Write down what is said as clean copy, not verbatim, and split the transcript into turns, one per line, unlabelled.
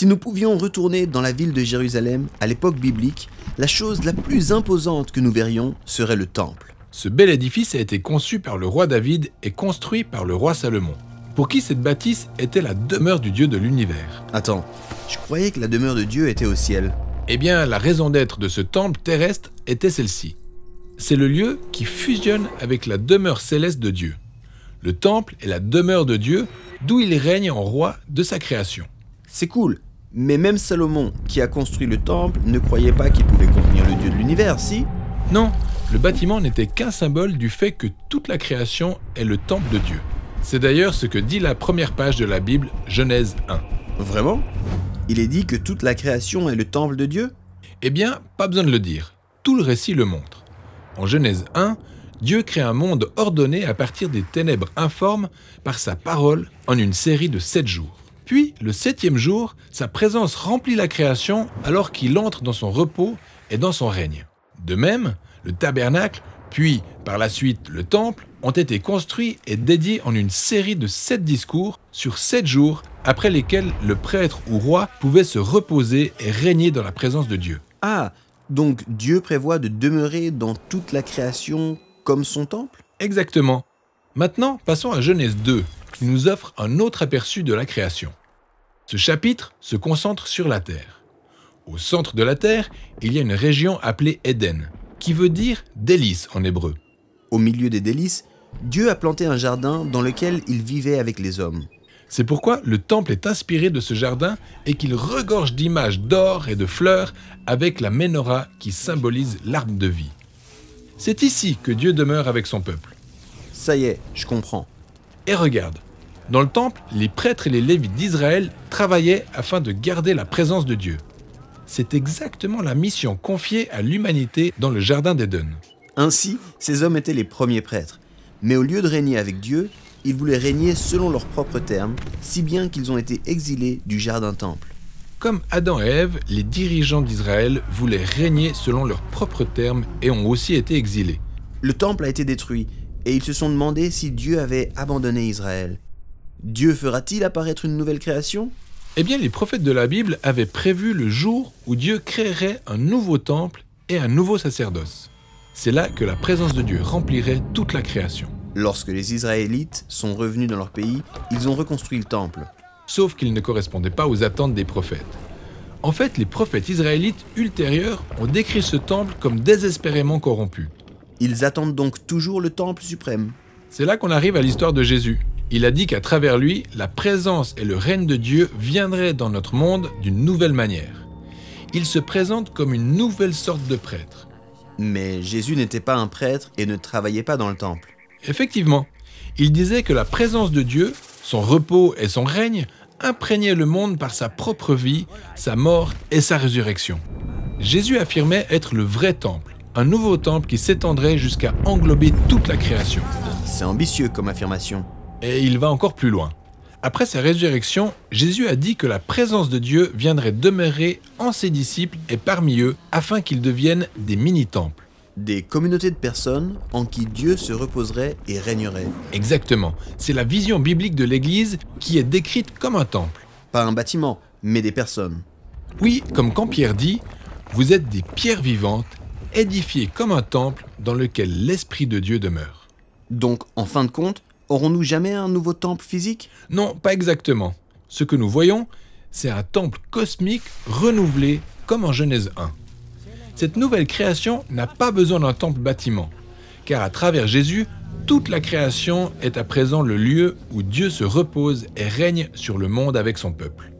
Si nous pouvions retourner dans la ville de Jérusalem à l'époque biblique, la chose la plus imposante que nous verrions serait le temple.
Ce bel édifice a été conçu par le roi David et construit par le roi Salomon, pour qui cette bâtisse était la demeure du Dieu de l'univers.
Attends, je croyais que la demeure de Dieu était au ciel.
Eh bien, la raison d'être de ce temple terrestre était celle-ci. C'est le lieu qui fusionne avec la demeure céleste de Dieu. Le temple est la demeure de Dieu, d'où il règne en roi de sa création.
C'est cool, mais même Salomon, qui a construit le temple, ne croyait pas qu'il pouvait contenir le Dieu de l'univers, si?
Non, le bâtiment n'était qu'un symbole du fait que toute la création est le temple de Dieu. C'est d'ailleurs ce que dit la première page de la Bible, Genèse 1.
Vraiment? Il est dit que toute la création est le temple de Dieu?
Eh bien, pas besoin de le dire. Tout le récit le montre. En Genèse 1, Dieu crée un monde ordonné à partir des ténèbres informes par sa parole en une série de 7 jours. Puis, le 7e jour, sa présence remplit la création alors qu'il entre dans son repos et dans son règne. De même, le tabernacle, puis par la suite le temple, ont été construits et dédiés en une série de 7 discours sur 7 jours après lesquels le prêtre ou roi pouvait se reposer et régner dans la présence de Dieu.
Ah, donc Dieu prévoit de demeurer dans toute la création comme son temple?
Exactement. Maintenant, passons à Genèse 2, qui nous offre un autre aperçu de la création. Ce chapitre se concentre sur la terre. Au centre de la terre, il y a une région appelée Éden, qui veut dire délice en hébreu.
Au milieu des délices, Dieu a planté un jardin dans lequel il vivait avec les hommes.
C'est pourquoi le temple est inspiré de ce jardin et qu'il regorge d'images d'or et de fleurs avec la ménorah qui symbolise l'arbre de vie. C'est ici que Dieu demeure avec son peuple.
Ça y est, je comprends.
Et regarde, dans le temple, les prêtres et les lévites d'Israël travaillaient afin de garder la présence de Dieu. C'est exactement la mission confiée à l'humanité dans le jardin d'Éden.
Ainsi, ces hommes étaient les premiers prêtres. Mais au lieu de régner avec Dieu, ils voulaient régner selon leurs propres termes, si bien qu'ils ont été exilés du jardin-temple.
Comme Adam et Ève, les dirigeants d'Israël voulaient régner selon leurs propres termes et ont aussi été exilés.
Le temple a été détruit, et ils se sont demandé si Dieu avait abandonné Israël. Dieu fera-t-il apparaître une nouvelle création?
Eh bien, les prophètes de la Bible avaient prévu le jour où Dieu créerait un nouveau temple et un nouveau sacerdoce. C'est là que la présence de Dieu remplirait toute la création.
Lorsque les Israélites sont revenus dans leur pays, ils ont reconstruit le temple.
Sauf qu'il ne correspondait pas aux attentes des prophètes. En fait, les prophètes israélites ultérieurs ont décrit ce temple comme désespérément corrompu.
Ils attendent donc toujours le temple suprême.
C'est là qu'on arrive à l'histoire de Jésus. Il a dit qu'à travers lui, la présence et le règne de Dieu viendraient dans notre monde d'une nouvelle manière. Il se présente comme une nouvelle sorte de prêtre.
Mais Jésus n'était pas un prêtre et ne travaillait pas dans le temple.
Effectivement, il disait que la présence de Dieu, son repos et son règne imprégnaient le monde par sa propre vie, sa mort et sa résurrection. Jésus affirmait être le vrai temple, un nouveau temple qui s'étendrait jusqu'à englober toute la création.
C'est ambitieux comme affirmation.
Et il va encore plus loin. Après sa résurrection, Jésus a dit que la présence de Dieu viendrait demeurer en ses disciples et parmi eux afin qu'ils deviennent des mini-temples.
Des communautés de personnes en qui Dieu se reposerait et régnerait.
Exactement, c'est la vision biblique de l'Église qui est décrite comme un temple.
Pas un bâtiment, mais des personnes.
Oui, comme quand Pierre dit « Vous êtes des pierres vivantes, édifiées comme un temple dans lequel l'Esprit de Dieu demeure. »
Donc, en fin de compte, aurons-nous jamais un nouveau temple physique?
Non, pas exactement. Ce que nous voyons, c'est un temple cosmique renouvelé comme en Genèse 1. Cette nouvelle création n'a pas besoin d'un temple bâtiment, car à travers Jésus, toute la création est à présent le lieu où Dieu se repose et règne sur le monde avec son peuple.